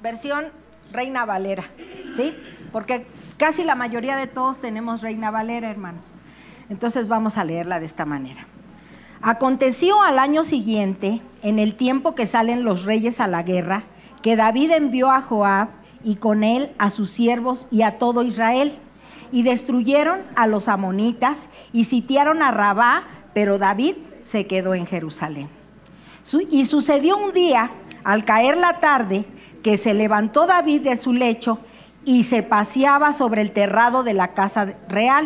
versión Reina Valera, ¿sí? Porque casi la mayoría de todos tenemos Reina Valera, hermanos. Entonces vamos a leerla de esta manera. Aconteció al año siguiente, en el tiempo que salen los reyes a la guerra, que David envió a Joab y con él a sus siervos y a todo Israel, y destruyeron a los amonitas y sitiaron a Rabá, pero David se quedó en Jerusalén. Y sucedió un día, al caer la tarde, que se levantó David de su lecho y se paseaba sobre el terrado de la casa real,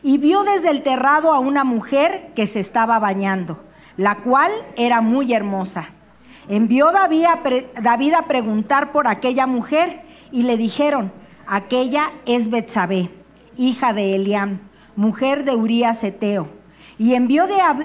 y vio desde el terrado a una mujer que se estaba bañando, la cual era muy hermosa. Envió David a preguntar por aquella mujer, y le dijeron: aquella es Betsabé, hija de Eliam, mujer de Urías Heteo. Y envió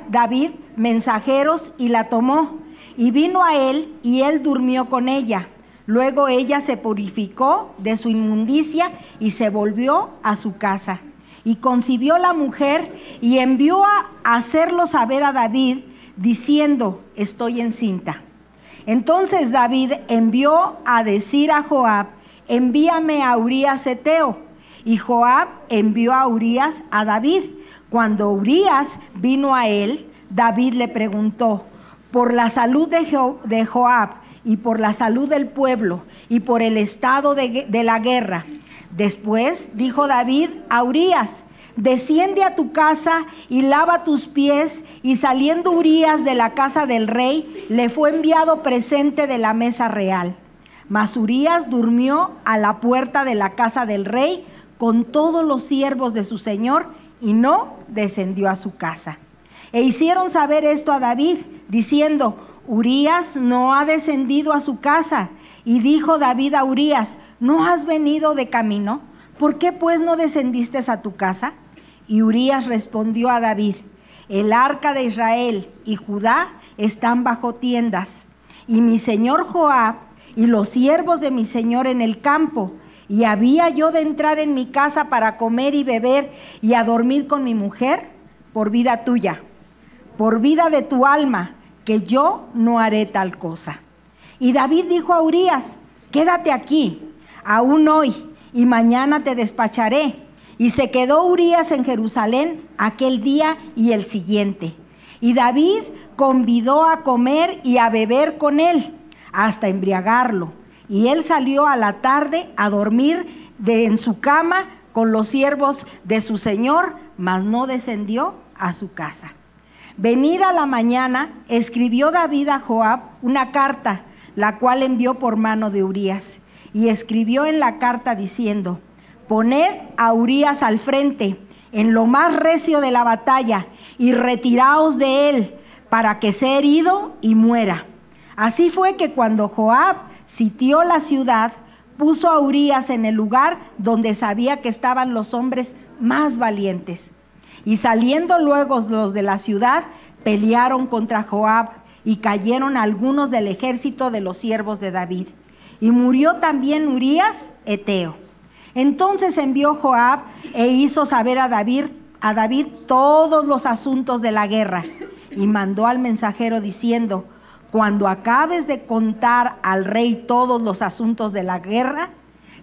David mensajeros y la tomó, y vino a él, y él durmió con ella. Luego ella se purificó de su inmundicia y se volvió a su casa. Y concibió la mujer y envió a hacerlo saber a David, diciendo: estoy encinta. Entonces David envió a decir a Joab: envíame a Urías Heteo. Y Joab envió a Urías a David. Cuando Urías vino a él, David le preguntó por la salud de Joab y por la salud del pueblo y por el estado de la guerra. Después dijo David a Urías: desciende a tu casa y lava tus pies. Y saliendo Urías de la casa del rey, le fue enviado presente de la mesa real. Mas Urías durmió a la puerta de la casa del rey con todos los siervos de su señor, y no descendió a su casa. E hicieron saber esto a David, diciendo: Urías no ha descendido a su casa. Y dijo David a Urías: ¿no has venido de camino? ¿Por qué pues no descendiste a tu casa? Y Urías respondió a David: el arca de Israel y Judá están bajo tiendas, y mi señor Joab y los siervos de mi señor en el campo. ¿Y había yo de entrar en mi casa para comer y beber y a dormir con mi mujer? Por vida tuya, por vida de tu alma, que yo no haré tal cosa. Y David dijo a Urías: quédate aquí, aún hoy, y mañana te despacharé. Y se quedó Urías en Jerusalén aquel día y el siguiente. Y David convidó a comer y a beber con él, hasta embriagarlo. Y él salió a la tarde a dormir en su cama con los siervos de su señor, mas no descendió a su casa. Venida la mañana, escribió David a Joab una carta, la cual envió por mano de Urías. Y escribió en la carta diciendo: poned a Urías al frente, en lo más recio de la batalla, y retiraos de él, para que sea herido y muera. Así fue que cuando Joab sitió la ciudad, puso a Urías en el lugar donde sabía que estaban los hombres más valientes. Y saliendo luego los de la ciudad, pelearon contra Joab, y cayeron algunos del ejército de los siervos de David. Y murió también Urías Heteo. Entonces envió Joab e hizo saber a David todos los asuntos de la guerra, y mandó al mensajero diciendo: cuando acabes de contar al rey todos los asuntos de la guerra,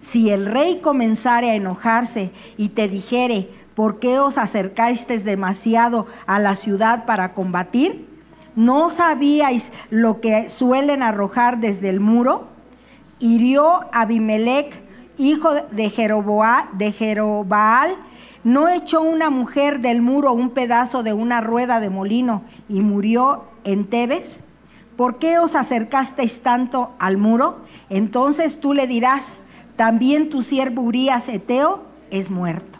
si el rey comenzare a enojarse y te dijere: ¿por qué os acercasteis demasiado a la ciudad para combatir? ¿No sabíais lo que suelen arrojar desde el muro? Hirió Abimelech, hijo de Jerobbaal, ¿no echó una mujer del muro un pedazo de una rueda de molino y murió en Tebes? ¿Por qué os acercasteis tanto al muro? Entonces tú le dirás: también tu siervo Urías Heteo es muerto.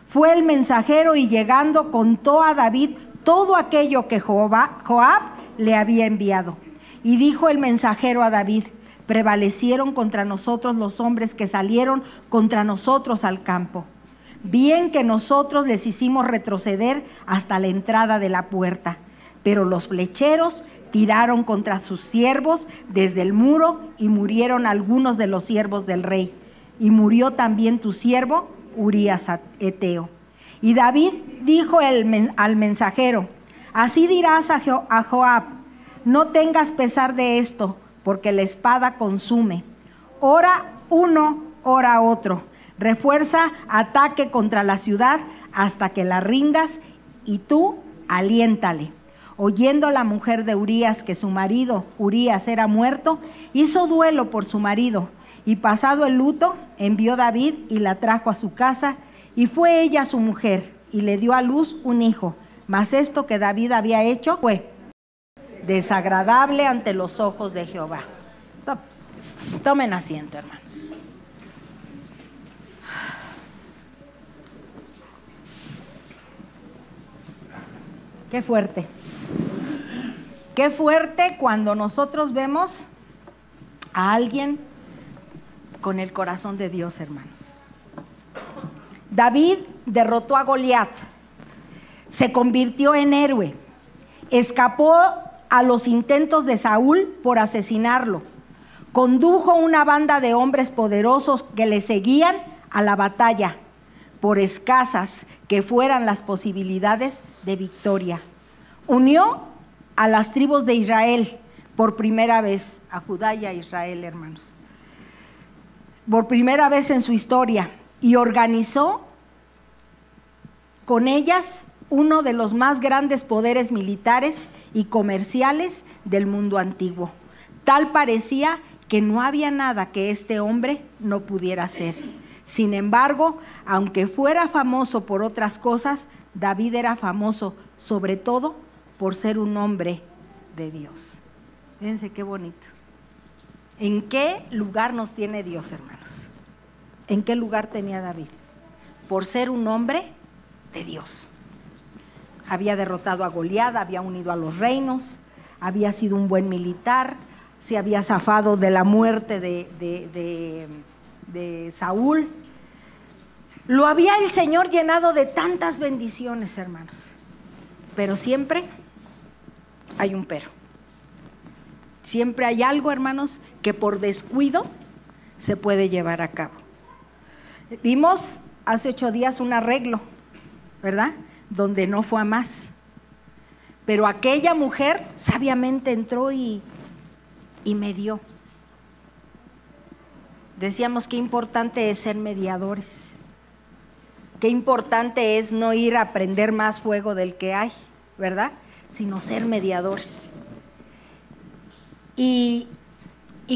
Fue el mensajero y llegando contó a David todo aquello que Joab le había enviado. Y dijo el mensajero a David: prevalecieron contra nosotros los hombres que salieron contra nosotros al campo. Bien que nosotros les hicimos retroceder hasta la entrada de la puerta, pero los flecheros tiraron contra sus siervos desde el muro, y murieron algunos de los siervos del rey. Y murió también tu siervo Urías Heteo. Y David dijo al mensajero: así dirás a Joab: no tengas pesar de esto, porque la espada consume. ora uno, ora otro. Refuerza ataque contra la ciudad hasta que la rindas y tú aliéntale. Oyendo la mujer de Urías que su marido Urías era muerto, hizo duelo por su marido, y pasado el luto, envió David y la trajo a su casa, y fue ella su mujer, y le dio a luz un hijo. Mas esto que David había hecho fue desagradable ante los ojos de Jehová. Tomen asiento, hermanos. Qué fuerte. Qué fuerte cuando nosotros vemos a alguien con el corazón de Dios, hermanos. David derrotó a Goliat, se convirtió en héroe, escapó a los intentos de Saúl por asesinarlo, condujo una banda de hombres poderosos que le seguían a la batalla, por escasas que fueran las posibilidades de victoria. Unió a las tribus de Israel por primera vez, a Judá y a Israel, hermanos, por primera vez en su historia, y organizó con ellas uno de los más grandes poderes militares y comerciales del mundo antiguo. Tal parecía que no había nada que este hombre no pudiera hacer. Sin embargo, aunque fuera famoso por otras cosas, David era famoso sobre todo por ser un hombre de Dios. Fíjense qué bonito. ¿En qué lugar nos tiene Dios, hermanos? ¿En qué lugar tenía David? Por ser un hombre de Dios. Había derrotado a Goliat, había unido a los reinos, había sido un buen militar, se había zafado de la muerte de Saúl. Lo había el Señor llenado de tantas bendiciones, hermanos. Pero siempre hay un pero. Siempre hay algo, hermanos, que por descuido se puede llevar a cabo. Vimos hace 8 días un arreglo, ¿verdad? Donde no fue a más. Pero aquella mujer sabiamente entró y medió. Decíamos qué importante es ser mediadores. Qué importante es no ir a prender más fuego del que hay, ¿verdad? Sino ser mediadores. Y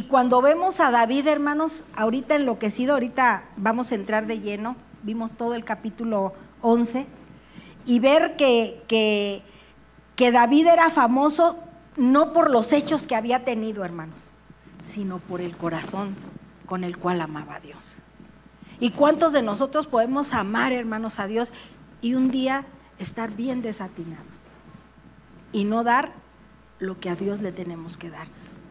cuando vemos a David, hermanos, ahorita enloquecido, ahorita vamos a entrar de lleno, vimos todo el capítulo 11, y ver que David era famoso no por los hechos que había tenido, hermanos, sino por el corazón con el cual amaba a Dios. ¿Y cuántos de nosotros podemos amar, hermanos, a Dios y un día estar bien desatinados y no dar lo que a Dios le tenemos que dar?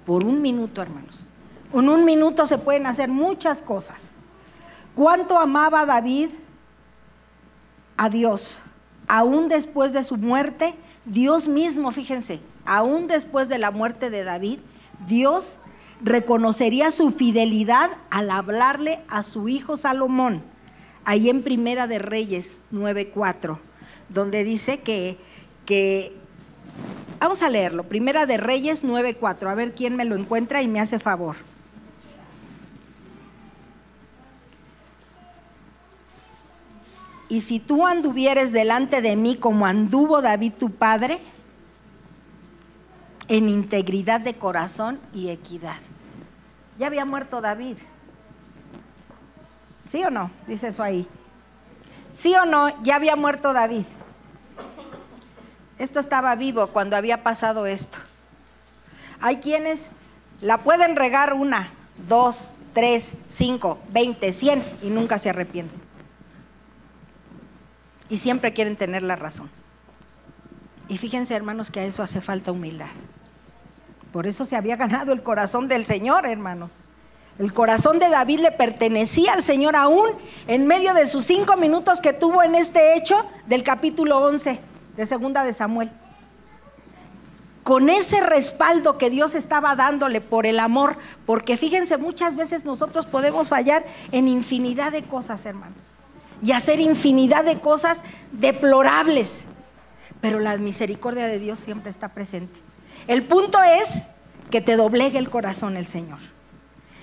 Por un minuto, hermanos. En un minuto se pueden hacer muchas cosas. ¿Cuánto amaba David a Dios? Aún después de su muerte, Dios mismo, fíjense, aún después de la muerte de David, Dios reconocería su fidelidad al hablarle a su hijo Salomón, ahí en Primera de Reyes 9:4, donde dice que vamos a leerlo, Primera de Reyes 9:4, a ver quién me lo encuentra y me hace favor. Y si tú anduvieres delante de mí como anduvo David tu padre, en integridad de corazón y equidad. Ya había muerto David. ¿Sí o no? Dice eso ahí. ¿Sí o no? Ya había muerto David. Esto estaba vivo cuando había pasado esto. Hay quienes la pueden regar 1, 2, 3, 5, 20, 100 y nunca se arrepienten. Y siempre quieren tener la razón. Y fíjense, hermanos, que a eso hace falta humildad. Por eso se había ganado el corazón del Señor, hermanos. El corazón de David le pertenecía al Señor aún en medio de sus 5 minutos que tuvo en este hecho del capítulo 11 de Segunda de Samuel. Con ese respaldo que Dios estaba dándole por el amor, porque fíjense, muchas veces nosotros podemos fallar en infinidad de cosas, hermanos, y hacer infinidad de cosas deplorables, pero la misericordia de Dios siempre está presente. El punto es que te doblegue el corazón el Señor.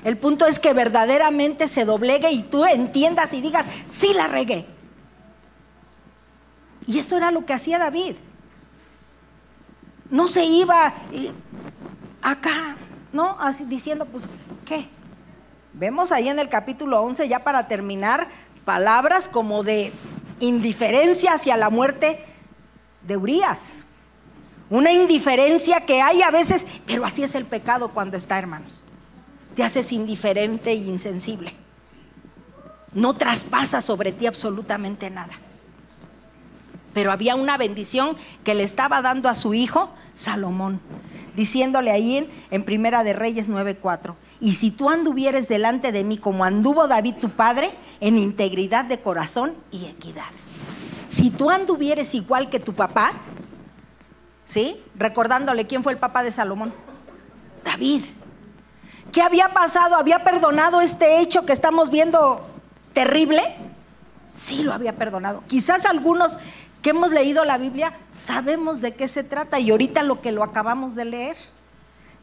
El punto es que verdaderamente se doblegue y tú entiendas y digas, sí la regué. Y eso era lo que hacía David. No se iba acá, ¿no? Así diciendo, pues, ¿qué? Vemos ahí en el capítulo 11, ya para terminar, palabras como de indiferencia hacia la muerte de Urías. Una indiferencia que hay a veces, pero así es el pecado cuando está, hermanos. Te haces indiferente e insensible. No traspasa sobre ti absolutamente nada. Pero había una bendición que le estaba dando a su hijo Salomón, diciéndole ahí en Primera de Reyes 9:4, y si tú anduvieres delante de mí como anduvo David tu padre, en integridad de corazón y equidad. Si tú anduvieres igual que tu papá, ¿sí? Recordándole quién fue el papá de Salomón, David. ¿Qué había pasado? ¿Había perdonado este hecho que estamos viendo terrible? Sí, lo había perdonado. Quizás algunos que hemos leído la Biblia sabemos de qué se trata, y ahorita lo que lo acabamos de leer.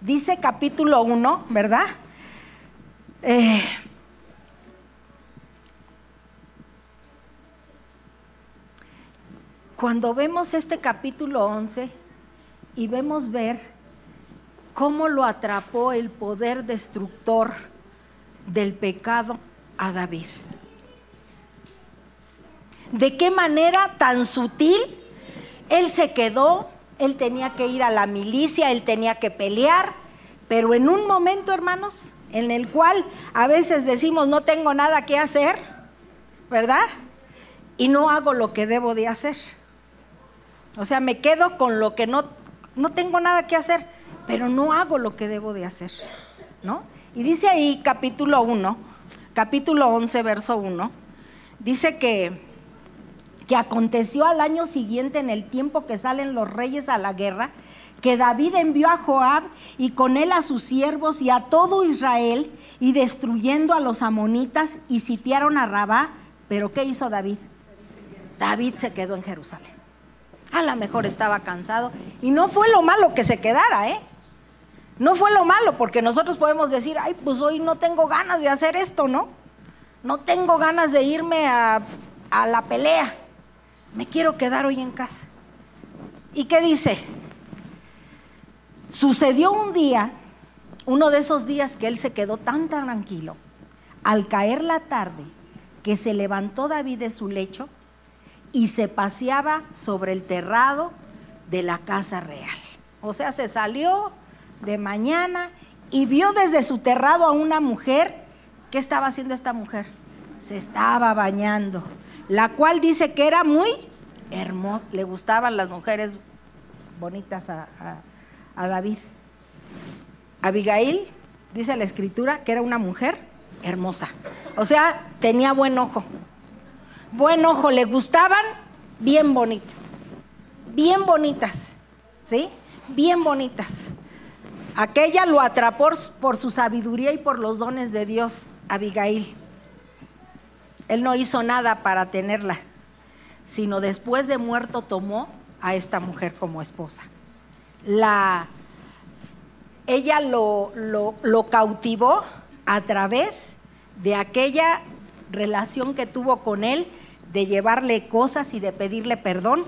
Dice capítulo 1, ¿verdad? Cuando vemos este capítulo 11 y vemos ver cómo lo atrapó el poder destructor del pecado a David. ¿De qué manera tan sutil? Él se quedó, él tenía que ir a la milicia, él tenía que pelear, pero en un momento, hermanos, en el cual a veces decimos no tengo nada que hacer, ¿verdad? Y no hago lo que debo de hacer. O sea, me quedo con lo que no tengo nada que hacer, pero no hago lo que debo de hacer, ¿no? Y dice ahí capítulo 11, verso 1, dice que aconteció al año siguiente, en el tiempo que salen los reyes a la guerra, que David envió a Joab y con él a sus siervos y a todo Israel, y destruyendo a los amonitas y sitiaron a Rabá. Pero ¿qué hizo David? David se quedó en Jerusalén. A lo mejor estaba cansado, y no fue lo malo que se quedara, no fue lo malo, porque nosotros podemos decir, ay, pues hoy no tengo ganas de hacer esto, ¿no? No tengo ganas de irme a la pelea, me quiero quedar hoy en casa. ¿Y qué dice? Sucedió un día, uno de esos días que él se quedó tan tranquilo, al caer la tarde, que se levantó David de su lecho y se paseaba sobre el terrado de la casa real. O sea, se salió de mañana y vio desde su terrado a una mujer. ¿Qué estaba haciendo esta mujer? Se estaba bañando, la cual dice que era muy hermosa. Le gustaban las mujeres bonitas a David. Abigail, dice la escritura, que era una mujer hermosa. O sea, tenía buen ojo. Buen ojo, le gustaban bien bonitas, ¿sí? Bien bonitas. Aquella lo atrapó por su sabiduría y por los dones de Dios, Abigail. Él no hizo nada para tenerla, sino después de muerto tomó a esta mujer como esposa. Ella lo cautivó a través de aquella relación que tuvo con él, de llevarle cosas y de pedirle perdón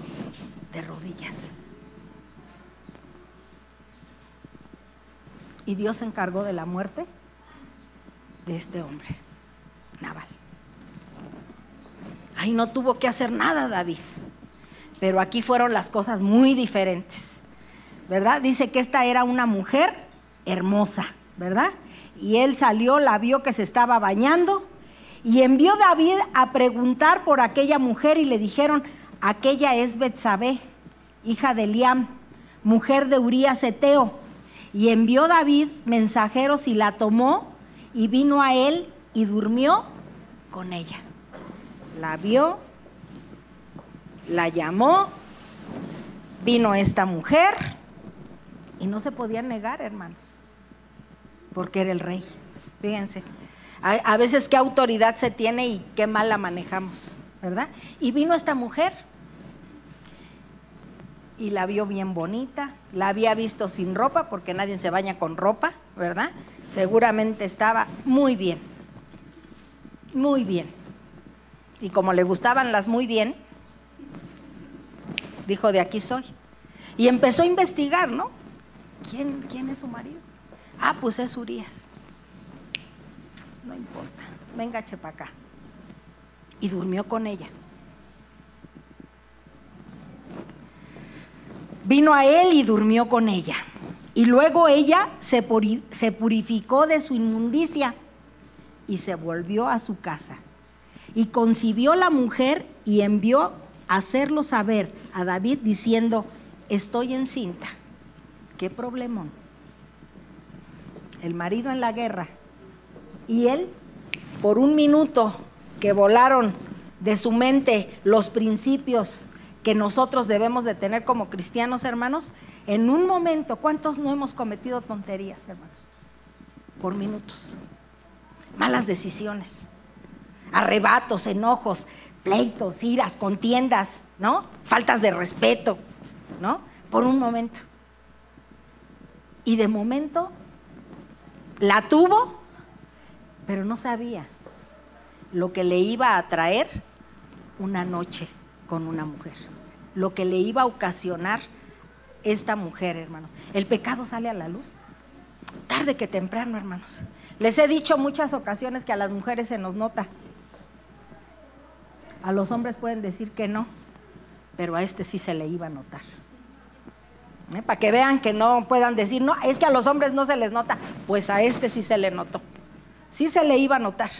de rodillas. Y Dios se encargó de la muerte de este hombre, Nabal. Ahí no tuvo que hacer nada David, pero aquí fueron las cosas muy diferentes, ¿verdad? Dice que esta era una mujer hermosa, ¿verdad? Y él salió, la vio que se estaba bañando, y envió David a preguntar por aquella mujer, y le dijeron, aquella es Betsabé, hija de Eliam, mujer de Urías Heteo. Y envió David mensajeros y la tomó, y vino a él y durmió con ella. La vio, la llamó, vino esta mujer, y no se podía negar, hermanos, porque era el rey. Fíjense, a veces qué autoridad se tiene y qué mal la manejamos, ¿verdad? Y vino esta mujer y la vio bien bonita, la había visto sin ropa, porque nadie se baña con ropa, ¿verdad? Seguramente estaba muy bien, muy bien. Y como le gustaban las muy bien, dijo, de aquí soy. Y empezó a investigar, ¿no? ¿Quién es su marido? Ah, pues es Urías. No importa, venga, chepa acá. Y durmió con ella. Vino a él y durmió con ella. Y luego ella se purificó de su inmundicia y se volvió a su casa. Y concibió la mujer y envió a hacerlo saber a David diciendo, estoy encinta. ¿Qué problemón? El marido en la guerra y él, por un minuto que volaron de su mente los principios que nosotros debemos de tener como cristianos, hermanos, en un momento, ¿cuántos no hemos cometido tonterías, hermanos? Por minutos, malas decisiones, arrebatos, enojos, pleitos, iras, contiendas, ¿no? Faltas de respeto, ¿no? Por un momento. Y de momento la tuvo, pero no sabía lo que le iba a traer una noche con una mujer, lo que le iba a ocasionar esta mujer, hermanos. El pecado sale a la luz tarde que temprano, hermanos. Les he dicho muchas ocasiones que a las mujeres se nos nota. A los hombres pueden decir que no, pero a este sí se le iba a notar. Para que vean que no puedan decir, no, es que a los hombres no se les nota. Pues a este sí se le notó. Sí se le iba a notar.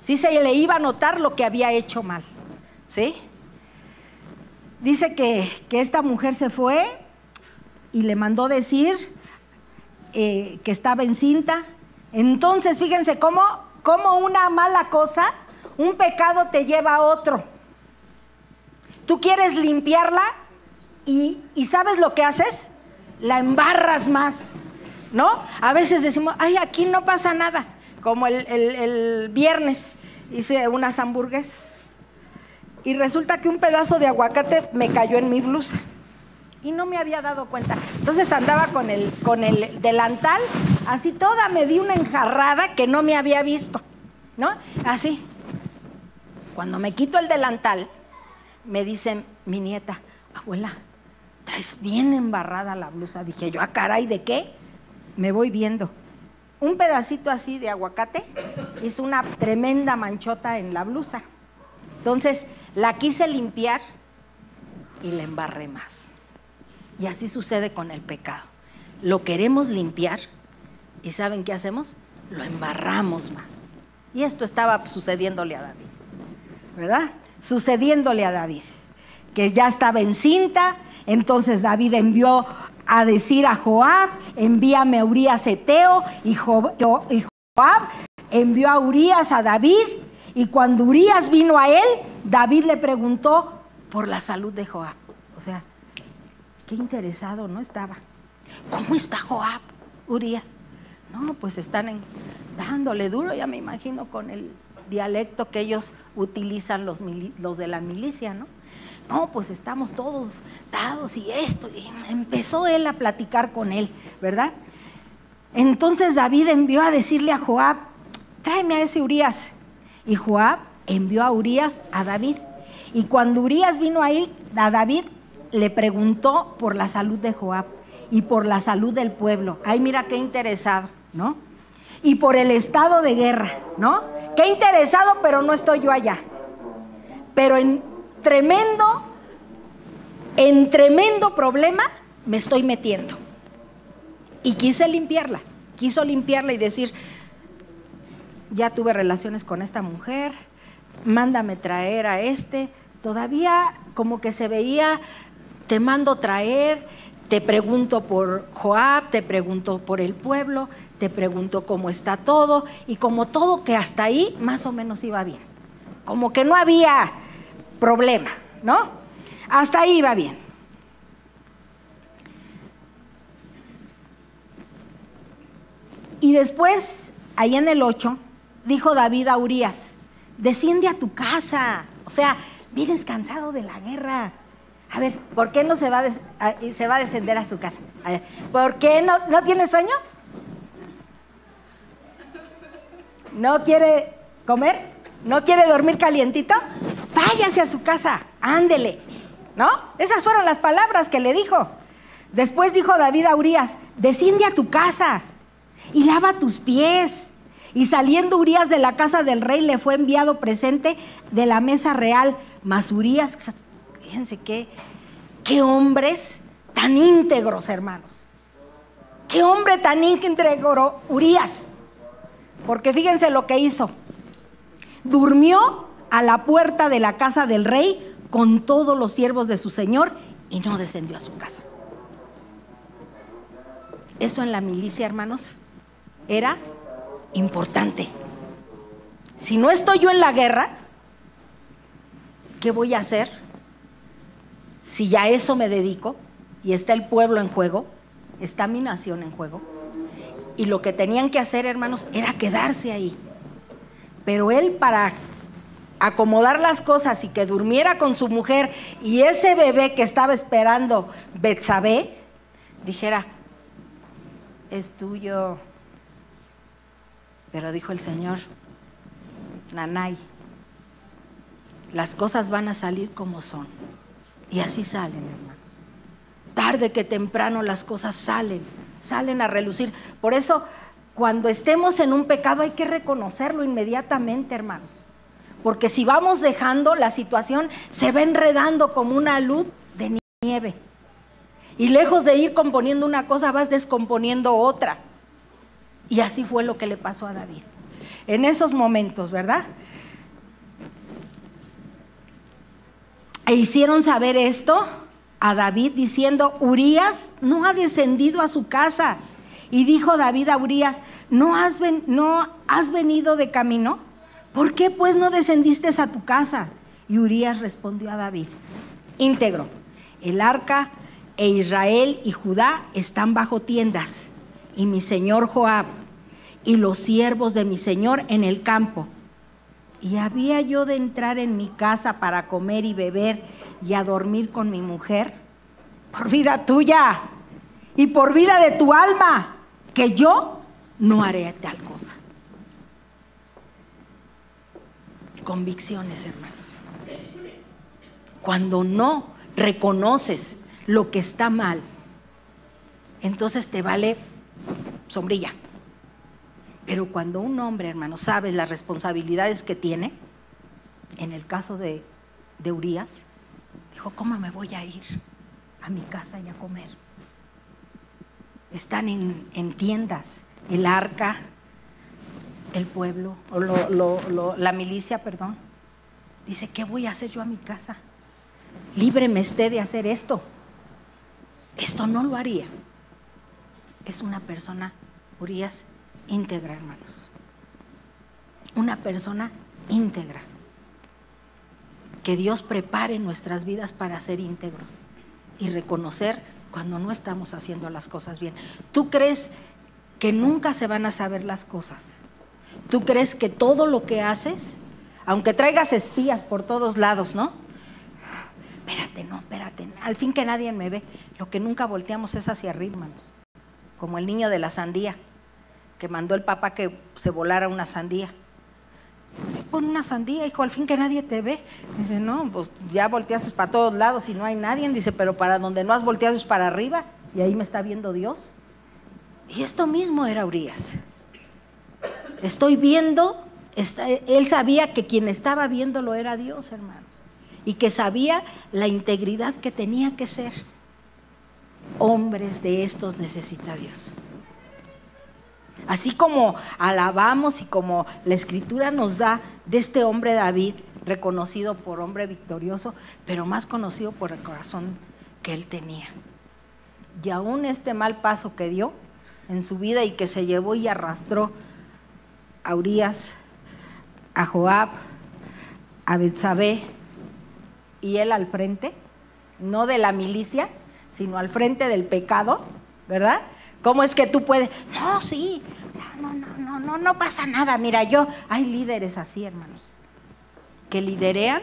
Sí se le iba a notar lo que había hecho mal. ¿Sí? Dice que esta mujer se fue y le mandó decir que estaba encinta. Entonces, fíjense cómo una mala cosa, un pecado te lleva a otro. Tú quieres limpiarla y ¿sabes lo que haces? La embarras más, ¿no? A veces decimos, ay, aquí no pasa nada. Como el viernes hice unas hamburguesas y resulta que un pedazo de aguacate me cayó en mi blusa y no me había dado cuenta. Entonces andaba con el delantal, así toda, me di una enjarrada que no me había visto, ¿no? Así. Cuando me quito el delantal, me dice mi nieta, abuela, traes bien embarrada la blusa. Dije yo, caray, ¿de qué? Me voy viendo. Un pedacito así de aguacate hizo una tremenda manchota en la blusa. Entonces la quise limpiar y la embarré más. Y así sucede con el pecado. Lo queremos limpiar y ¿saben qué hacemos? Lo embarramos más. Y esto estaba sucediéndole a David, ¿verdad? Sucediéndole a David, que ya estaba encinta. Entonces David envió a decir a Joab, envíame a Urías Eteo, y Joab envió a Urías a David, y cuando Urías vino a él, David le preguntó por la salud de Joab. O sea, qué interesado no estaba. ¿Cómo está Joab, Urías? No, pues están dándole duro, ya me imagino con el dialecto que ellos utilizan los de la milicia, ¿no? No, pues estamos todos dados y esto. Y empezó él a platicar con él, ¿verdad? Entonces David envió a decirle a Joab, tráeme a ese Urías. Y Joab envió a Urías a David. Y cuando Urías vino a David, le preguntó por la salud de Joab y por la salud del pueblo. Ay, mira qué interesado, ¿no? Y por el estado de guerra, ¿no? Qué interesado, pero no estoy yo allá. Pero en tremendo problema me estoy metiendo. Y quiso limpiarla y decir, ya tuve relaciones con esta mujer, mándame traer a este. Todavía como que se veía, te mando traer, te pregunto por Joab, te pregunto por el pueblo, te pregunto cómo está todo, y como todo que hasta ahí más o menos iba bien. Como que no había problema, ¿no? Hasta ahí iba bien. Y después, ahí en el 8, dijo David a Urías, desciende a tu casa. O sea, vienes cansado de la guerra. A ver, ¿por qué no se va a descender a su casa? A ver, ¿por qué no tiene sueño? ¿No quiere comer? ¿No quiere dormir calientito? Váyase a su casa, ándele, ¿no? Esas fueron las palabras que le dijo. Después dijo David a Urías, desciende a tu casa y lava tus pies. Y saliendo Urías de la casa del rey, le fue enviado presente de la mesa real. Mas Urías, fíjense qué hombres tan íntegros, hermanos. Qué hombre tan íntegro Urías. Porque fíjense lo que hizo. Durmió a la puerta de la casa del rey con todos los siervos de su señor y no descendió a su casa. Eso en la milicia, hermanos, era importante. Si no estoy yo en la guerra, ¿qué voy a hacer? Si ya a eso me dedico y está el pueblo en juego, está mi nación en juego. Y lo que tenían que hacer, hermanos, era quedarse ahí. Pero él, para acomodar las cosas y que durmiera con su mujer y ese bebé que estaba esperando Betsabé, dijera, es tuyo. Pero dijo el Señor, Nanay, las cosas van a salir como son. Y así salen, hermanos. Tarde que temprano las cosas salen a relucir. Por eso, cuando estemos en un pecado hay que reconocerlo inmediatamente, hermanos. Porque si vamos dejando, la situación se va enredando como una luz de nieve. Y lejos de ir componiendo una cosa, vas descomponiendo otra. Y así fue lo que le pasó a David. En esos momentos, ¿verdad? E hicieron saber esto a David diciendo, Urías no ha descendido a su casa. Y dijo David a Urías, ¿no has venido de camino? ¿Por qué pues no descendiste a tu casa? Y Urías respondió a David, íntegro, el arca e Israel y Judá están bajo tiendas, y mi señor Joab y los siervos de mi señor en el campo. Y había yo de entrar en mi casa para comer y beber y a dormir con mi mujer, por vida tuya y por vida de tu alma, que yo no haré tal cosa. Convicciones, hermanos. Cuando no reconoces lo que está mal, entonces te vale sombrilla. Pero cuando un hombre, hermano, sabe las responsabilidades que tiene, en el caso de Urías, dijo, ¿cómo me voy a ir a mi casa y a comer? Están en tiendas, el arca, el pueblo, o la milicia, perdón. Dice, ¿qué voy a hacer yo a mi casa? Líbreme esté de hacer esto. Esto no lo haría. Es una persona, Urías, íntegra, hermanos. Una persona íntegra. Que Dios prepare nuestras vidas para ser íntegros y reconocer cuando no estamos haciendo las cosas bien. ¿Tú crees que nunca se van a saber las cosas? ¿Tú crees que todo lo que haces, aunque traigas espías por todos lados, ¿no? Espérate, al fin que nadie me ve. Lo que nunca volteamos es hacia arriba, hermanos. Como el niño de la sandía, que mandó el papá que se volara una sandía. Pon una sandía, hijo, al fin que nadie te ve. Dice, no, pues ya volteaste para todos lados y no hay nadie. Dice, pero para donde no has volteado es para arriba, y ahí me está viendo Dios. Y esto mismo era Urías. Estoy viendo, él sabía que quien estaba viéndolo era Dios, hermanos, y que sabía la integridad que tenía que ser. Hombres de estos necesita Dios. Así como alabamos y como la Escritura nos da de este hombre David, reconocido por hombre victorioso, pero más conocido por el corazón que él tenía. Y aún este mal paso que dio en su vida y que se llevó y arrastró a Urías, a Joab, a Betsabé, y él al frente, no de la milicia, sino al frente del pecado, ¿verdad? ¿Cómo es que tú puedes? No, sí, no pasa nada. Mira, hay líderes así, hermanos, que liderean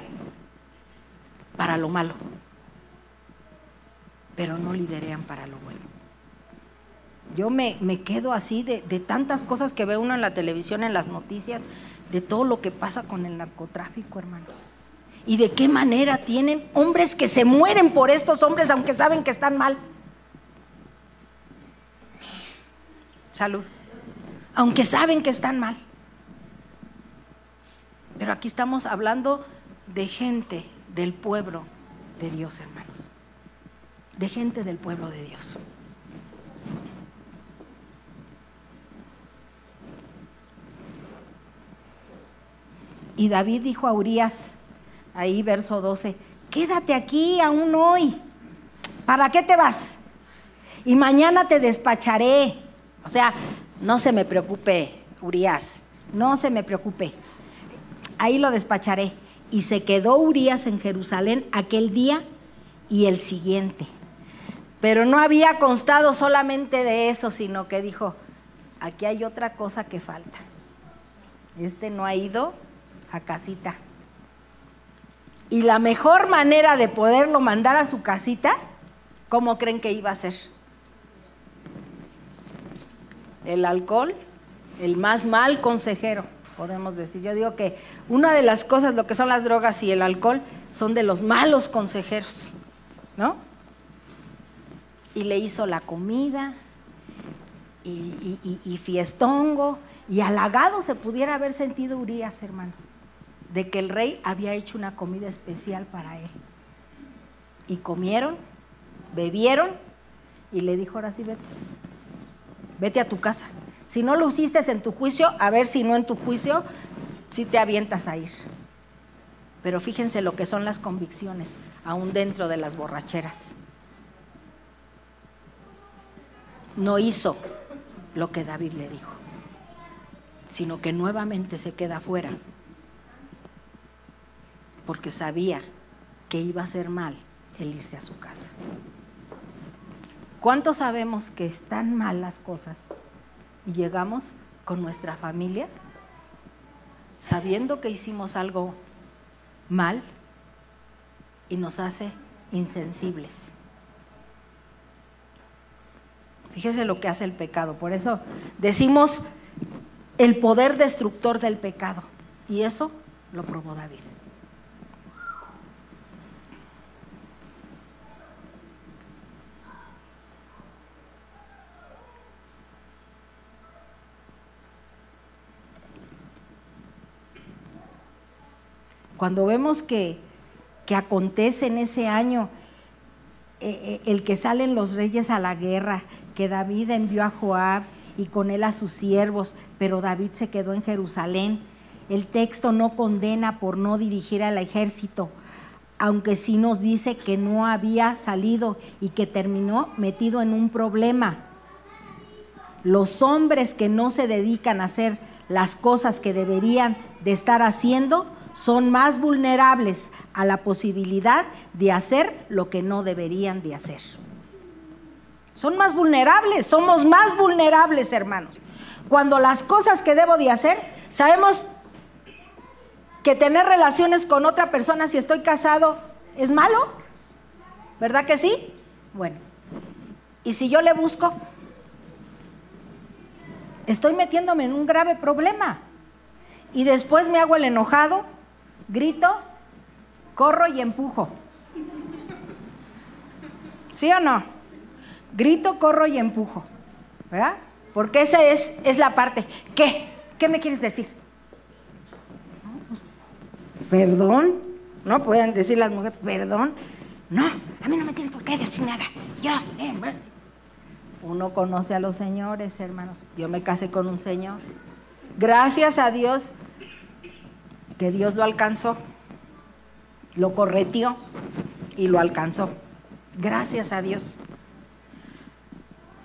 para lo malo, pero no liderean para lo bueno. Yo me quedo así de tantas cosas que ve uno en la televisión, en las noticias, de todo lo que pasa con el narcotráfico, hermanos. Y de qué manera tienen hombres que se mueren por estos hombres, aunque saben que están mal. Salud. Aunque saben que están mal. Pero aquí estamos hablando de gente del pueblo de Dios, hermanos. De gente del pueblo de Dios. Y David dijo a Urías, ahí verso 12, quédate aquí aún hoy. ¿Para qué te vas? Y mañana te despacharé. O sea, no se me preocupe, Urías, no se me preocupe. Ahí lo despacharé. Y se quedó Urías en Jerusalén aquel día y el siguiente. Pero no había constado solamente de eso, sino que dijo, aquí hay otra cosa que falta. Este no ha ido a casita. Y la mejor manera de poderlo mandar a su casita, ¿cómo creen que iba a ser? El alcohol, el más mal consejero, podemos decir. Yo digo que una de las cosas, lo que son las drogas y el alcohol, son de los malos consejeros, ¿no? Y le hizo la comida, y fiestongo, y halagado se pudiera haber sentido Urías, hermanos, de que el rey había hecho una comida especial para él. Y comieron, bebieron, y le dijo, ahora sí vete a tu casa. Si no lo hiciste en tu juicio, a ver si no en tu juicio, si te avientas a ir. Pero fíjense lo que son las convicciones, aún dentro de las borracheras. No hizo lo que David le dijo, sino que nuevamente se queda fuera, porque sabía que iba a ser mal el irse a su casa. ¿Cuántos sabemos que están mal las cosas y llegamos con nuestra familia sabiendo que hicimos algo mal y nos hace insensibles? Fíjese lo que hace el pecado. Por eso decimos el poder destructor del pecado. Y eso lo probó David. Cuando vemos que acontece en ese año el que salen los reyes a la guerra, que David envió a Joab y con él a sus siervos, pero David se quedó en Jerusalén. El texto no condena por no dirigir al ejército, aunque sí nos dice que no había salido y que terminó metido en un problema. Los hombres que no se dedican a hacer las cosas que deberían de estar haciendo son más vulnerables a la posibilidad de hacer lo que no deberían de hacer. Son más vulnerables, somos más vulnerables, hermanos. Cuando las cosas que debo de hacer, sabemos que tener relaciones con otra persona si estoy casado es malo, ¿verdad que sí? Bueno, y si yo le busco, estoy metiéndome en un grave problema. Y después me hago el enojado, grito, corro y empujo. ¿Sí o no? Grito, corro y empujo, ¿verdad? Porque esa es la parte. ¿Qué? ¿Qué me quieres decir? ¿Perdón? ¿No pueden decir las mujeres, perdón? No, a mí no me tienes por qué decir nada. Uno conoce a los señores, hermanos. Yo me casé con un señor. Gracias a Dios que Dios lo alcanzó, lo correteó y lo alcanzó. Gracias a Dios.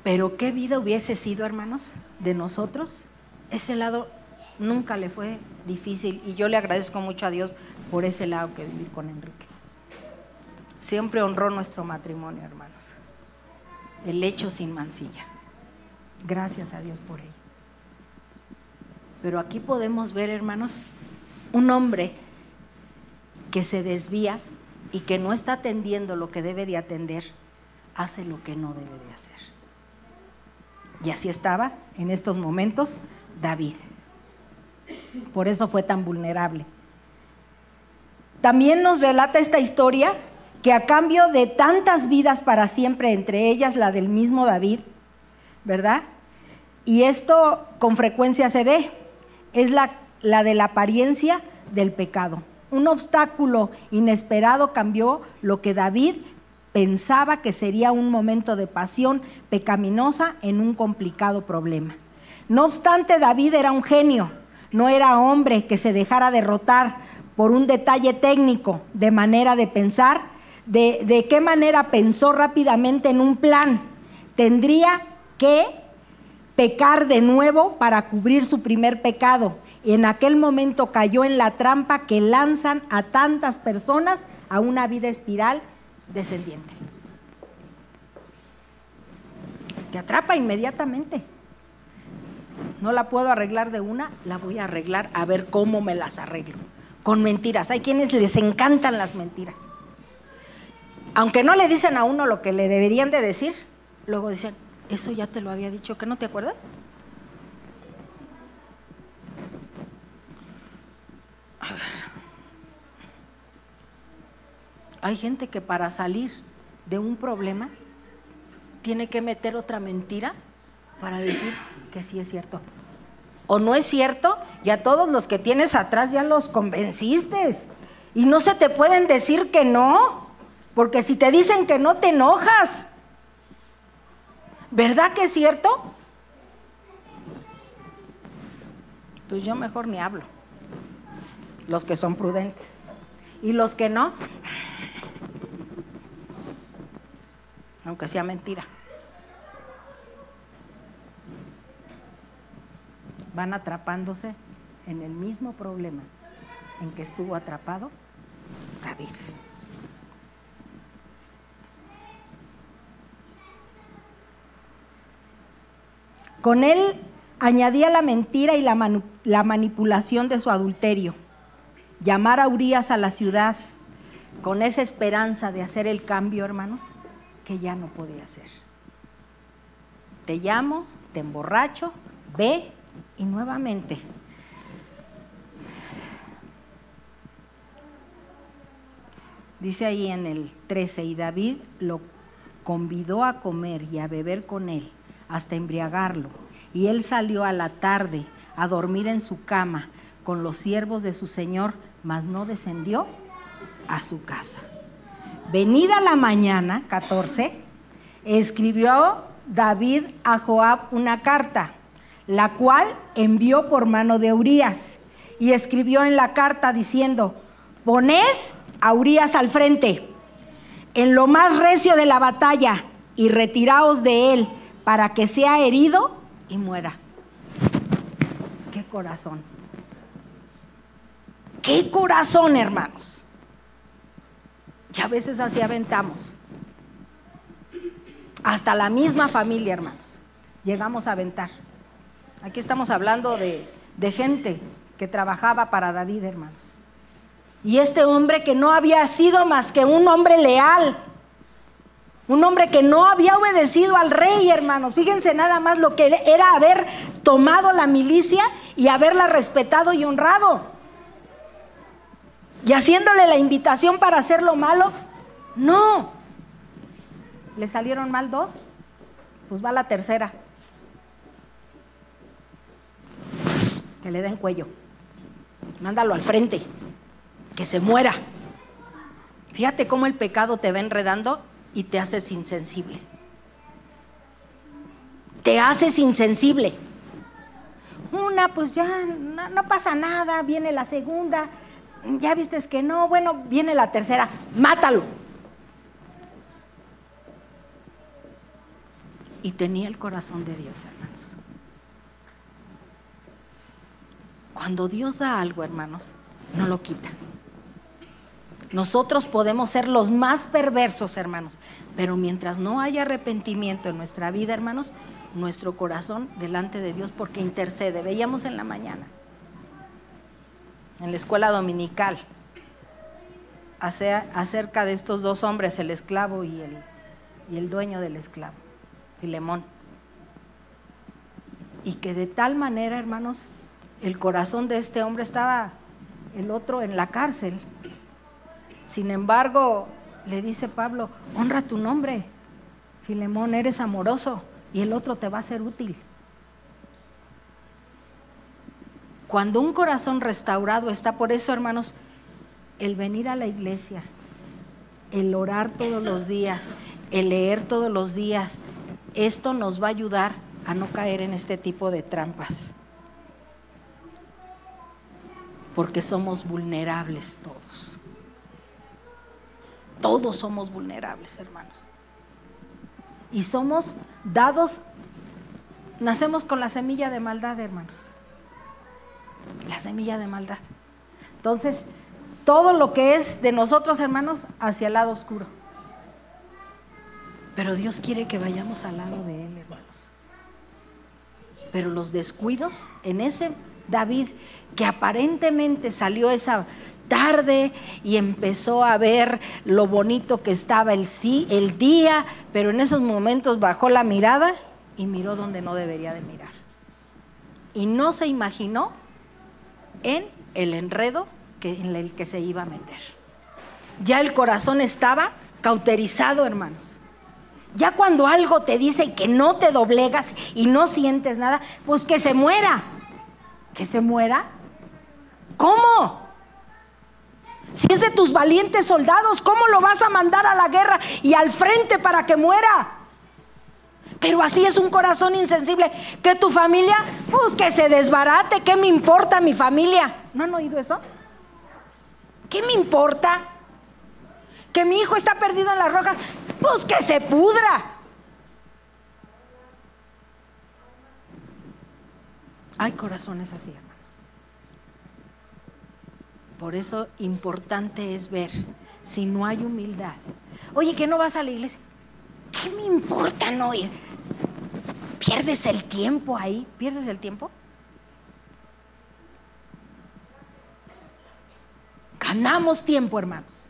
Pero qué vida hubiese sido, hermanos, de nosotros. Ese lado nunca le fue difícil y yo le agradezco mucho a Dios por ese lado que viví con Enrique. Siempre honró nuestro matrimonio, hermanos. El hecho sin mancilla. Gracias a Dios por ello. Pero aquí podemos ver, hermanos, un hombre que se desvía y que no está atendiendo lo que debe de atender, hace lo que no debe de hacer. Y así estaba en estos momentos David. Por eso fue tan vulnerable. También nos relata esta historia que a cambio de tantas vidas para siempre, entre ellas la del mismo David, ¿verdad? Y esto con frecuencia se ve, es la de la apariencia del pecado. Un obstáculo inesperado cambió lo que David pensaba que sería un momento de pasión pecaminosa en un complicado problema. No obstante, David era un genio, no era hombre que se dejara derrotar por un detalle técnico de manera de pensar, de qué manera pensó rápidamente en un plan. Tendría que pecar de nuevo para cubrir su primer pecado. Y en aquel momento cayó en la trampa que lanzan a tantas personas a una vida espiral descendiente. Te atrapa inmediatamente. No la puedo arreglar de una, la voy a arreglar a ver cómo me las arreglo. Con mentiras. Hay quienes les encantan las mentiras. Aunque no le dicen a uno lo que le deberían de decir, luego dicen, eso ya te lo había dicho, ¿que no te acuerdas? A ver. Hay gente que para salir de un problema tiene que meter otra mentira para decir que sí es cierto. O no es cierto, y a todos los que tienes atrás ya los convenciste. Y no se te pueden decir que no, porque si te dicen que no te enojas. ¿Verdad que es cierto? Pues yo mejor ni hablo. Los que son prudentes. Y los que no, aunque sea mentira, van atrapándose en el mismo problema en que estuvo atrapado David. Con él añadía la mentira y la manipulación de su adulterio. Llamar a Urías a la ciudad con esa esperanza de hacer el cambio, hermanos, que ya no podía hacer. Te llamo, te emborracho, ve y nuevamente. Dice ahí en el 13, y David lo convidó a comer y a beber con él, hasta embriagarlo. Y él salió a la tarde a dormir en su cama con los siervos de su señor, mas no descendió a su casa. Venida la mañana, 14, escribió David a Joab una carta, la cual envió por mano de Urías, y escribió en la carta diciendo, poned a Urías al frente, en lo más recio de la batalla, y retiraos de él, para que sea herido y muera. ¡Qué corazón! ¡Qué corazón, hermanos! Ya a veces así aventamos. Hasta la misma familia, hermanos, llegamos a aventar. Aquí estamos hablando de gente que trabajaba para David, hermanos. Y este hombre que no había sido más que un hombre leal, un hombre que no había obedecido al rey, hermanos. Fíjense nada más lo que era haber tomado la milicia y haberla respetado y honrado. Y haciéndole la invitación para hacer lo malo, no. ¿Le salieron mal 2? Pues va la tercera. Que le den cuello. Mándalo al frente. Que se muera. Fíjate cómo el pecado te va enredando y te haces insensible. Te haces insensible. Una, pues ya no pasa nada, viene la segunda, ya vistes que no, bueno, viene la tercera, mátalo. Y tenía el corazón de Dios, hermanos. Cuando Dios da algo, hermanos, no lo quita. Nosotros podemos ser los más perversos, hermanos, pero mientras no haya arrepentimiento en nuestra vida, hermanos, nuestro corazón delante de Dios, porque intercede. Veíamos en la mañana, en la escuela dominical, acerca de estos 2 hombres, el esclavo y el dueño del esclavo, Filemón. Y que de tal manera, hermanos, el corazón de este hombre estaba, el otro en la cárcel. Sin embargo, le dice Pablo, honra tu nombre, Filemón, eres amoroso y el otro te va a ser útil. Cuando un corazón restaurado está, por eso, hermanos, el venir a la iglesia, el orar todos los días, el leer todos los días, esto nos va a ayudar a no caer en este tipo de trampas. Porque somos vulnerables todos. Todos somos vulnerables, hermanos. Y somos dados, nacemos con la semilla de maldad, hermanos. La semilla de maldad. Entonces, todo lo que es de nosotros, hermanos, hacia el lado oscuro. Pero Dios quiere que vayamos al lado de Él, hermanos. Pero los descuidos, en ese David, que aparentemente salió esa tarde y empezó a ver lo bonito que estaba el día, pero en esos momentos bajó la mirada y miró donde no debería de mirar. Y no se imaginó en el enredo en el que se iba a meter. Ya el corazón estaba cauterizado, hermanos. Ya cuando algo te dice que no te doblegas y no sientes nada, pues que se muera. ¿Que se muera? ¿Cómo? Si es de tus valientes soldados, ¿cómo lo vas a mandar a la guerra y al frente para que muera? Pero así es un corazón insensible. ¿Que tu familia? Pues que se desbarate. ¿Qué me importa mi familia? ¿No han oído eso? ¿Qué me importa? ¿Que mi hijo está perdido en las rocas? Pues que se pudra. Hay corazones así, hermanos. Por eso importante es ver si no hay humildad. Oye, ¿que no vas a la iglesia? ¿Qué me importa no ir? ¿Pierdes el tiempo ahí? ¿Pierdes el tiempo? Ganamos tiempo, hermanos.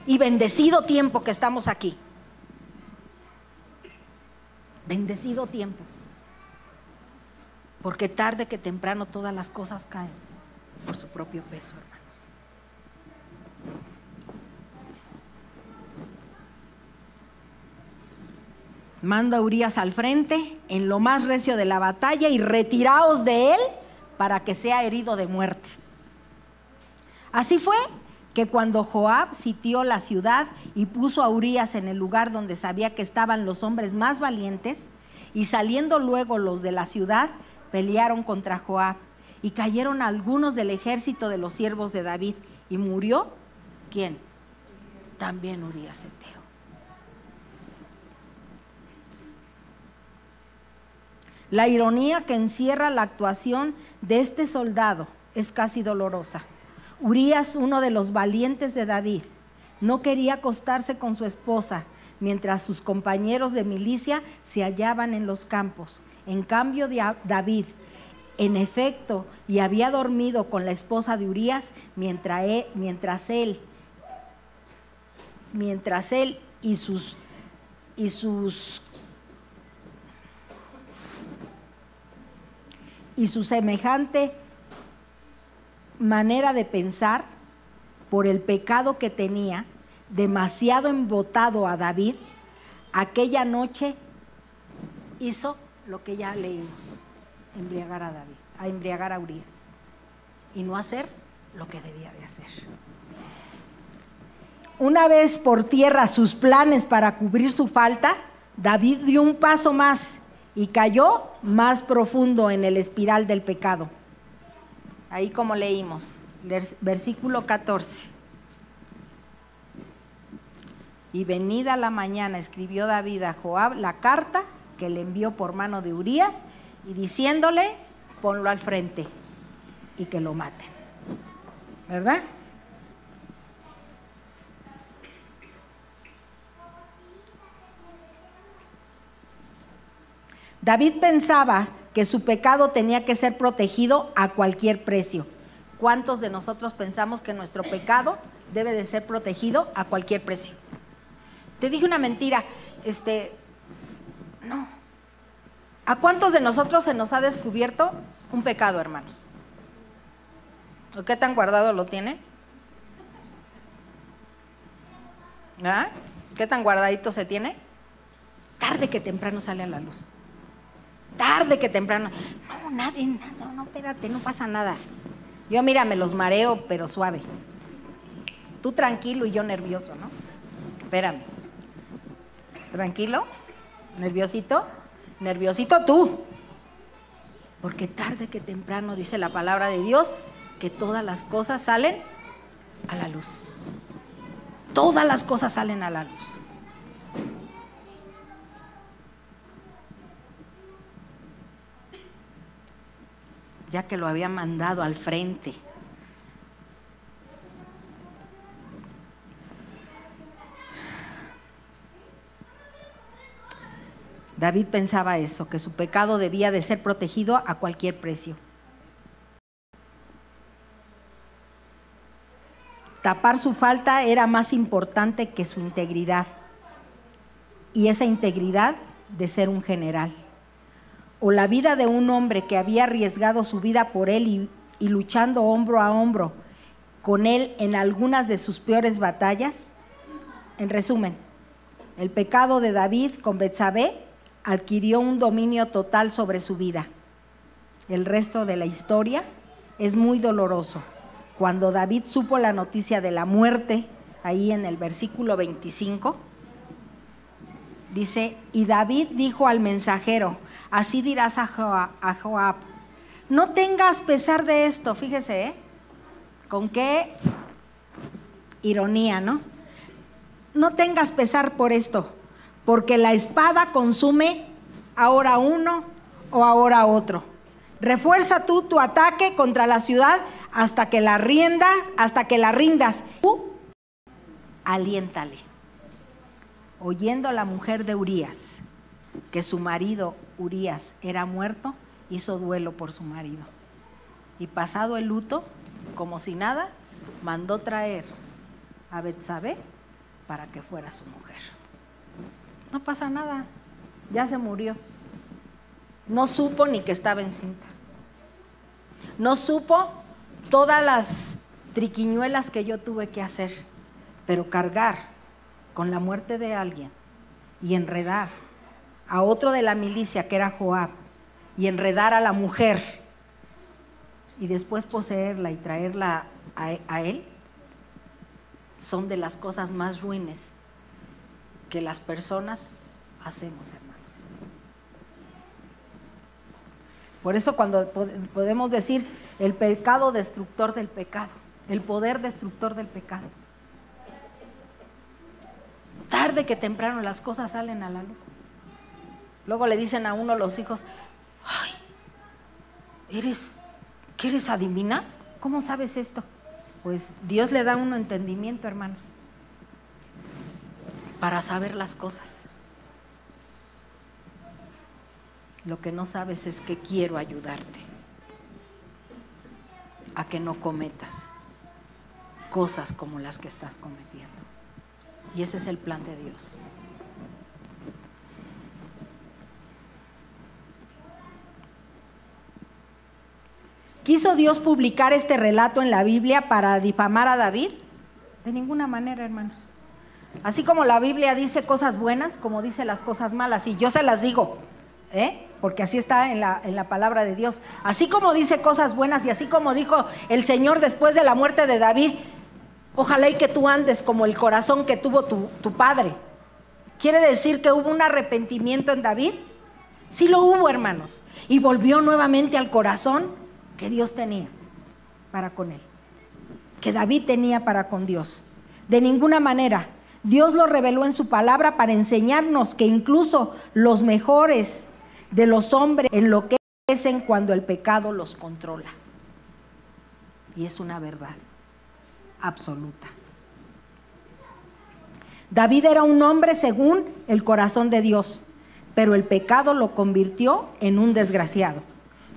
Y bendecido tiempo que estamos aquí. Bendecido tiempo. Porque tarde que temprano todas las cosas caen por su propio peso, hermanos. Manda a Urías al frente, en lo más recio de la batalla, y retiraos de él para que sea herido de muerte. Así fue que cuando Joab sitió la ciudad y puso a Urías en el lugar donde sabía que estaban los hombres más valientes, y saliendo luego los de la ciudad, pelearon contra Joab, y cayeron algunos del ejército de los siervos de David, y murió, ¿quién? También Urías eteo. La ironía que encierra la actuación de este soldado es casi dolorosa. Urías, uno de los valientes de David, no quería acostarse con su esposa mientras sus compañeros de milicia se hallaban en los campos. En cambio, David, en efecto, y había dormido con la esposa de Urías mientras él y su semejante manera de pensar, por el pecado que tenía, demasiado embotado a David, aquella noche hizo lo que ya leímos, embriagar a Urías, y no hacer lo que debía de hacer. Una vez por tierra sus planes para cubrir su falta, David dio un paso más y cayó más profundo en el espiral del pecado. Ahí como leímos, versículo 14. Y venida la mañana escribió David a Joab la carta que le envió por mano de Urías, y diciéndole, ponlo al frente y que lo maten. ¿Verdad? David pensaba que su pecado tenía que ser protegido a cualquier precio. ¿Cuántos de nosotros pensamos que nuestro pecado debe de ser protegido a cualquier precio? Te dije una mentira, no. ¿A cuántos de nosotros se nos ha descubierto un pecado, hermanos? ¿O qué tan guardado lo tiene? ¿Ah? ¿Qué tan guardadito se tiene? Tarde que temprano sale a la luz. Tarde que temprano. No, nada, no, espérate, no pasa nada. Yo, mira, me los mareo, pero suave. Tú tranquilo y yo nervioso, ¿no? Espérame. ¿Tranquilo? ¿Nerviosito? Nerviosito tú. Porque tarde que temprano, dice la palabra de Dios, que todas las cosas salen a la luz. Todas las cosas salen a la luz. Ya que lo había mandado al frente. David pensaba eso, que su pecado debía de ser protegido a cualquier precio. Tapar su falta era más importante que su integridad, y esa integridad de ser un general. O la vida de un hombre que había arriesgado su vida por él y luchando hombro a hombro con él en algunas de sus peores batallas. En resumen, el pecado de David con Betsabé adquirió un dominio total sobre su vida. El resto de la historia es muy doloroso. Cuando David supo la noticia de la muerte, ahí en el versículo 25, dice, y David dijo al mensajero, así dirás a Joab, no tengas pesar de esto, fíjese, con qué ironía, ¿no? No tengas pesar por esto, porque la espada consume ahora uno o ahora otro. Refuerza tú tu ataque contra la ciudad hasta que la rindas. Tú aliéntale. Oyendo a la mujer de Urías que su marido Urías era muerto, hizo duelo por su marido. Y pasado el luto, como si nada, mandó traer a Betsabé para que fuera su mujer. No pasa nada, ya se murió. No supo ni que estaba encinta. No supo todas las triquiñuelas que yo tuve que hacer, pero cargar con la muerte de alguien y enredar a otro de la milicia que era Joab y enredar a la mujer y después poseerla y traerla a él, son de las cosas más ruines que las personas hacemos, hermanos. Por eso cuando podemos decir el pecado destructor del pecado, el poder destructor del pecado. Tarde que temprano las cosas salen a la luz. Luego le dicen a uno los hijos, ay, ¿eres adivina? ¿Cómo sabes esto? Pues Dios le da a uno entendimiento, hermanos, para saber las cosas. Lo que no sabes es que quiero ayudarte a que no cometas cosas como las que estás cometiendo. Y ese es el plan de Dios. ¿Quiso Dios publicar este relato en la Biblia para difamar a David? De ninguna manera, hermanos. Así como la Biblia dice cosas buenas, como dice las cosas malas, y yo se las digo, porque así está en la palabra de Dios. Así como dice cosas buenas y así como dijo el Señor después de la muerte de David, ojalá y que tú andes como el corazón que tuvo tu padre. ¿Quiere decir que hubo un arrepentimiento en David? Sí lo hubo, hermanos. Y volvió nuevamente al corazón que Dios tenía para con él, que David tenía para con Dios. De ninguna manera. Dios lo reveló en su palabra para enseñarnos que incluso los mejores de los hombres enloquecen cuando el pecado los controla. Y es una verdad absoluta. David era un hombre según el corazón de Dios, pero el pecado lo convirtió en un desgraciado.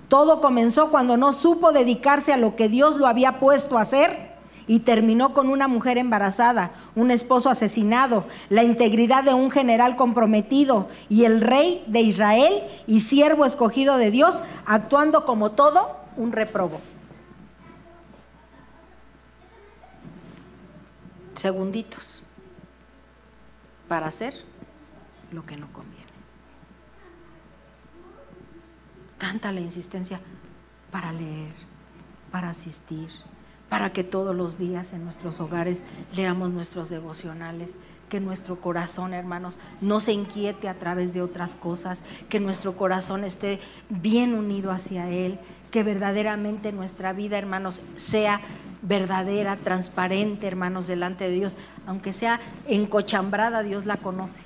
Todo comenzó cuando no supo dedicarse a lo que Dios lo había puesto a hacer y terminó con una mujer embarazada, un esposo asesinado, la integridad de un general comprometido y el rey de Israel y siervo escogido de Dios, actuando como todo un réprobo. Segunditos para hacer lo que no conviene. Tanta la insistencia para leer, para asistir, para que todos los días en nuestros hogares leamos nuestros devocionales, que nuestro corazón, hermanos, no se inquiete a través de otras cosas, que nuestro corazón esté bien unido hacia Él, que verdaderamente nuestra vida, hermanos, sea verdadera, transparente, hermanos, delante de Dios, aunque sea encochambrada, Dios la conoce.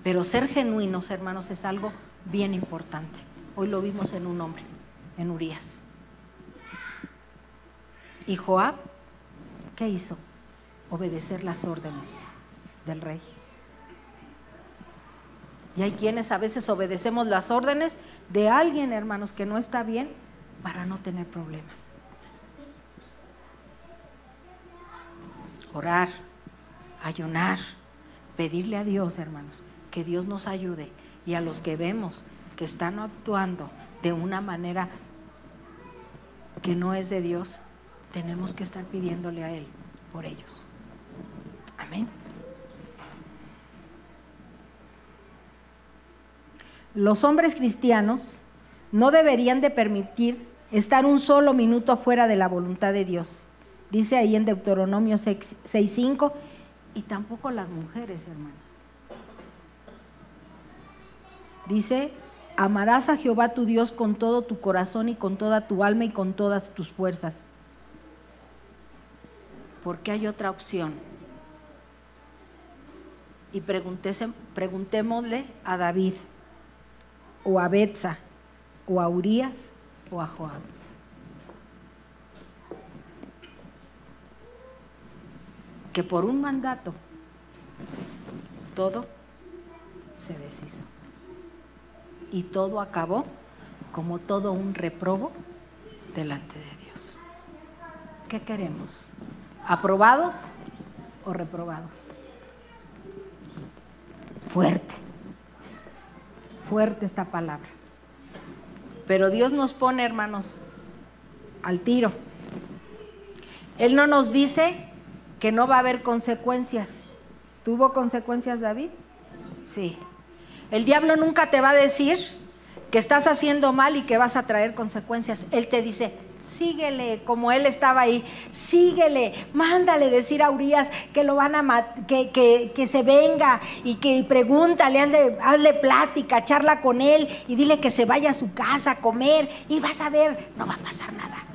Pero ser genuinos, hermanos, es algo bien importante. Hoy lo vimos en un hombre, en Urías. Y Joab, ¿qué hizo? Obedecer las órdenes del rey. Y hay quienes a veces obedecemos las órdenes de alguien, hermanos, que no está bien, para no tener problemas. Orar, ayunar, pedirle a Dios, hermanos, que Dios nos ayude, y a los que vemos que están actuando de una manera que no es de Dios, tenemos que estar pidiéndole a Él por ellos. Amén. Los hombres cristianos no deberían de permitir estar un solo minuto fuera de la voluntad de Dios. Dice ahí en Deuteronomio 6:5, y tampoco las mujeres, hermanos. Dice, amarás a Jehová tu Dios con todo tu corazón y con toda tu alma y con todas tus fuerzas. Porque hay otra opción. Y preguntémosle a David, o a Betsa, o a Urías, o a Joab. Que por un mandato todo se deshizo. Y todo acabó como todo un reprobo delante de Dios. ¿Qué queremos? ¿Aprobados o reprobados? Fuerte, fuerte esta palabra. Pero Dios nos pone, hermanos, al tiro. Él no nos dice que no va a haber consecuencias. ¿Tuvo consecuencias David? Sí. El diablo nunca te va a decir que estás haciendo mal y que vas a traer consecuencias. Él te dice, síguele, como él estaba ahí, síguele, mándale decir a Urías que lo van a que se venga y que pregúntale, hazle plática, charla con él y dile que se vaya a su casa a comer y vas a ver, no va a pasar nada.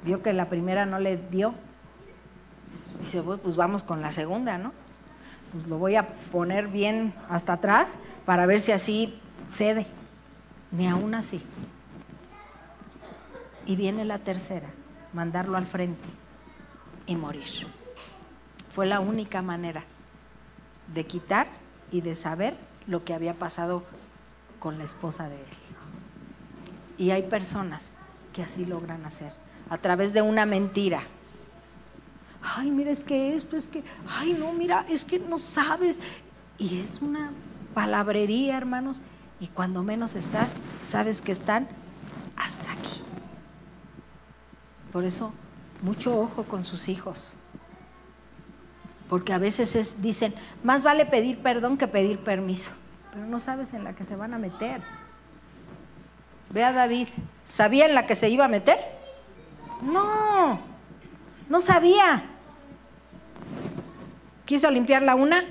Vio que la primera no le dio. Dice, pues vamos con la segunda, ¿no? Pues lo voy a poner bien hasta atrás para ver si así cede. Ni aún así. Y viene la tercera, mandarlo al frente y morir. Fue la única manera de quitar y de saber lo que había pasado con la esposa de él. Y hay personas que así logran hacer, a través de una mentira. Ay, mira, es que esto, es que, ay, no, mira, es que no sabes. Y es una palabrería, hermanos, y cuando menos estás, sabes que están hasta aquí. Por eso, mucho ojo con sus hijos. Porque a veces dicen, más vale pedir perdón que pedir permiso. Pero no sabes en la que se van a meter. Ve a David, ¿sabía en la que se iba a meter? No, no sabía. Quiso limpiar la una,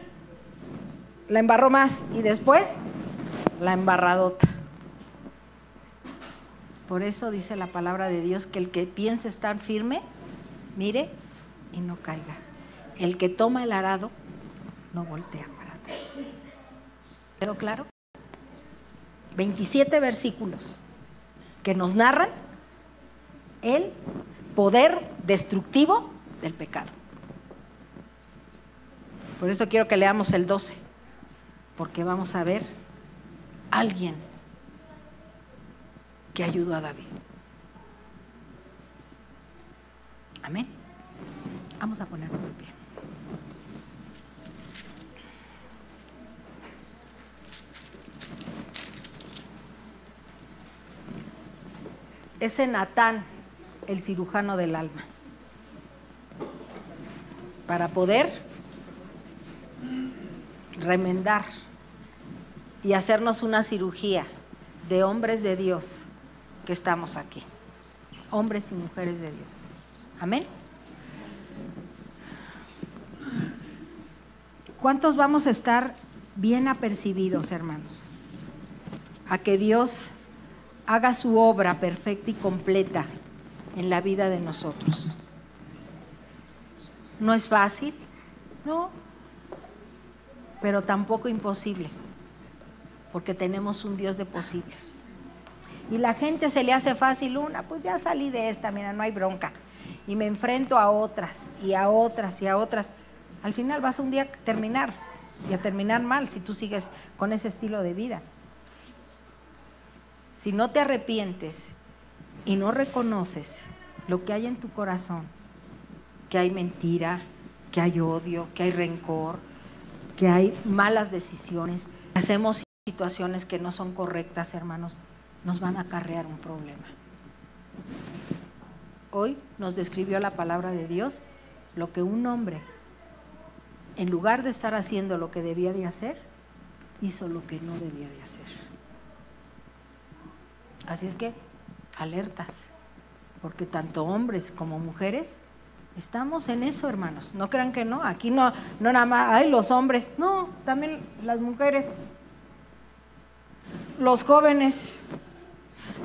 la embarró más y después la embarradota. Por eso dice la palabra de Dios que el que piense estar firme, mire y no caiga. El que toma el arado, no voltea para atrás. ¿Quedó claro? 27 versículos que nos narran el poder destructivo del pecado. Por eso quiero que leamos el 12, porque vamos a ver a alguien que ayudó a David. Amén. Vamos a ponernos de pie. Ese Natán, el cirujano del alma, para poder remendar y hacernos una cirugía de hombres de Dios que estamos aquí, hombres y mujeres de Dios. Amén. ¿Cuántos vamos a estar bien apercibidos, hermanos, a que Dios haga su obra perfecta y completa en la vida de nosotros? No es fácil, no, pero tampoco imposible, porque tenemos un Dios de posibles. Y la gente se le hace fácil una, pues ya salí de esta, mira, no hay bronca. Y me enfrento a otras, y a otras, y a otras. Al final vas a un día terminar, y a terminar mal si tú sigues con ese estilo de vida. Si no te arrepientes y no reconoces lo que hay en tu corazón, que hay mentira, que hay odio, que hay rencor, que hay malas decisiones, hacemos situaciones que no son correctas, hermanos, nos van a acarrear un problema. Hoy nos describió la palabra de Dios lo que un hombre, en lugar de estar haciendo lo que debía de hacer, hizo lo que no debía de hacer. Así es que, alertas, porque tanto hombres como mujeres estamos en eso, hermanos. No crean que no, aquí no nada más, ay, los hombres, no, también las mujeres, los jóvenes,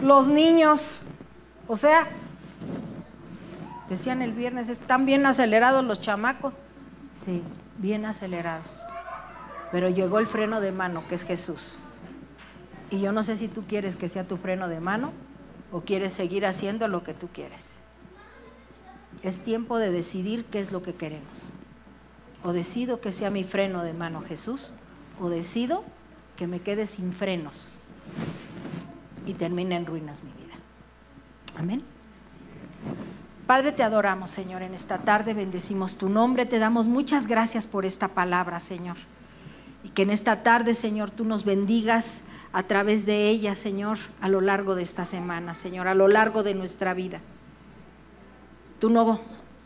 los niños. O sea, decían el viernes, están bien acelerados los chamacos. Sí, bien acelerados. Pero llegó el freno de mano, que es Jesús. Y yo no sé si tú quieres que sea tu freno de mano o quieres seguir haciendo lo que tú quieres. Es tiempo de decidir qué es lo que queremos. O decido que sea mi freno de mano Jesús, o decido que me quede sin frenos y termine en ruinas mi vida. Amén. Padre, te adoramos, Señor, en esta tarde, bendecimos tu nombre, te damos muchas gracias por esta palabra, Señor. Y que en esta tarde, Señor, tú nos bendigas a través de ella, Señor, a lo largo de esta semana, Señor, a lo largo de nuestra vida. Tú no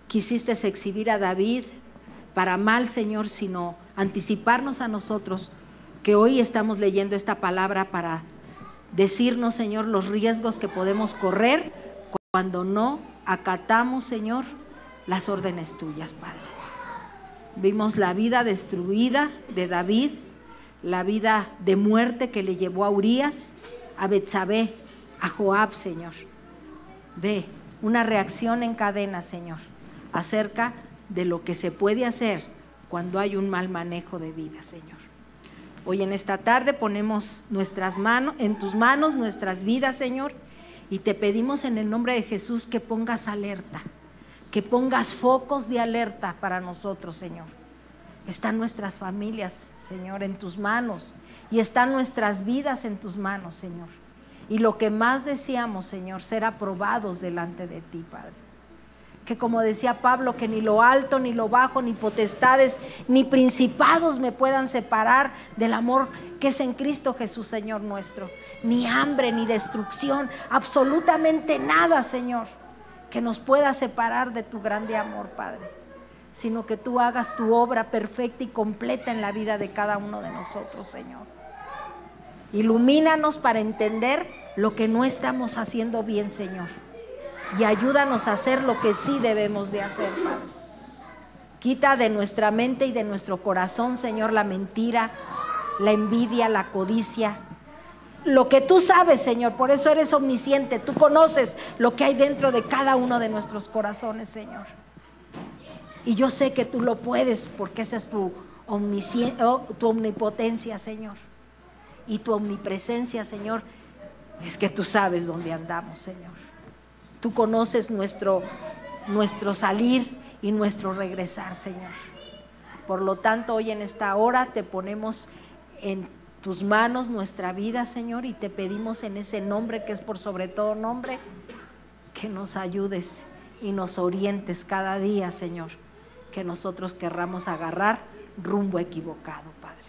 quisiste exhibir a David para mal, Señor, sino anticiparnos a nosotros, que hoy estamos leyendo esta palabra para decirnos, Señor, los riesgos que podemos correr cuando no acatamos, Señor, las órdenes tuyas, Padre. Vimos la vida destruida de David, la vida de muerte que le llevó a Urías, a Betsabé, a Joab, Señor. Ve, una reacción en cadena, Señor, acerca de lo que se puede hacer cuando hay un mal manejo de vida, Señor. Hoy en esta tarde ponemos nuestras manos, en tus manos nuestras vidas, Señor, y te pedimos en el nombre de Jesús que pongas alerta, que pongas focos de alerta para nosotros, Señor. Están nuestras familias, Señor, en tus manos, y están nuestras vidas en tus manos, Señor. Y lo que más deseamos, Señor, ser aprobados delante de ti, Padre. Que como decía Pablo, que ni lo alto, ni lo bajo, ni potestades, ni principados me puedan separar del amor que es en Cristo Jesús, Señor nuestro. Ni hambre, ni destrucción, absolutamente nada, Señor, que nos pueda separar de tu grande amor, Padre. Sino que tú hagas tu obra perfecta y completa en la vida de cada uno de nosotros, Señor. Ilumínanos para entender lo que no estamos haciendo bien, Señor. Y ayúdanos a hacer lo que sí debemos de hacer, Padre. Quita de nuestra mente y de nuestro corazón, Señor, la mentira, la envidia, la codicia. Lo que tú sabes, Señor, por eso eres omnisciente. Tú conoces lo que hay dentro de cada uno de nuestros corazones, Señor. Y yo sé que tú lo puedes, porque esa es tu omnipotencia, Señor. Y tu omnipresencia, Señor, es que tú sabes dónde andamos, Señor. Tú conoces nuestro salir y nuestro regresar, Señor. Por lo tanto, hoy en esta hora te ponemos en tus manos nuestra vida, Señor, y te pedimos en ese nombre que es por sobre todo nombre, que nos ayudes y nos orientes cada día, Señor, que nosotros querramos agarrar rumbo equivocado, Padre.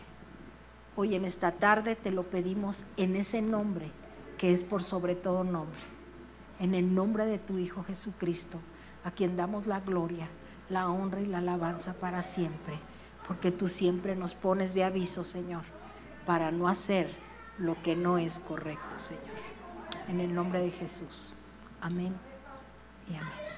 Hoy en esta tarde te lo pedimos en ese nombre que es por sobre todo nombre, en el nombre de tu Hijo Jesucristo, a quien damos la gloria, la honra y la alabanza para siempre, porque tú siempre nos pones de aviso, Señor, para no hacer lo que no es correcto, Señor. En el nombre de Jesús. Amén y amén.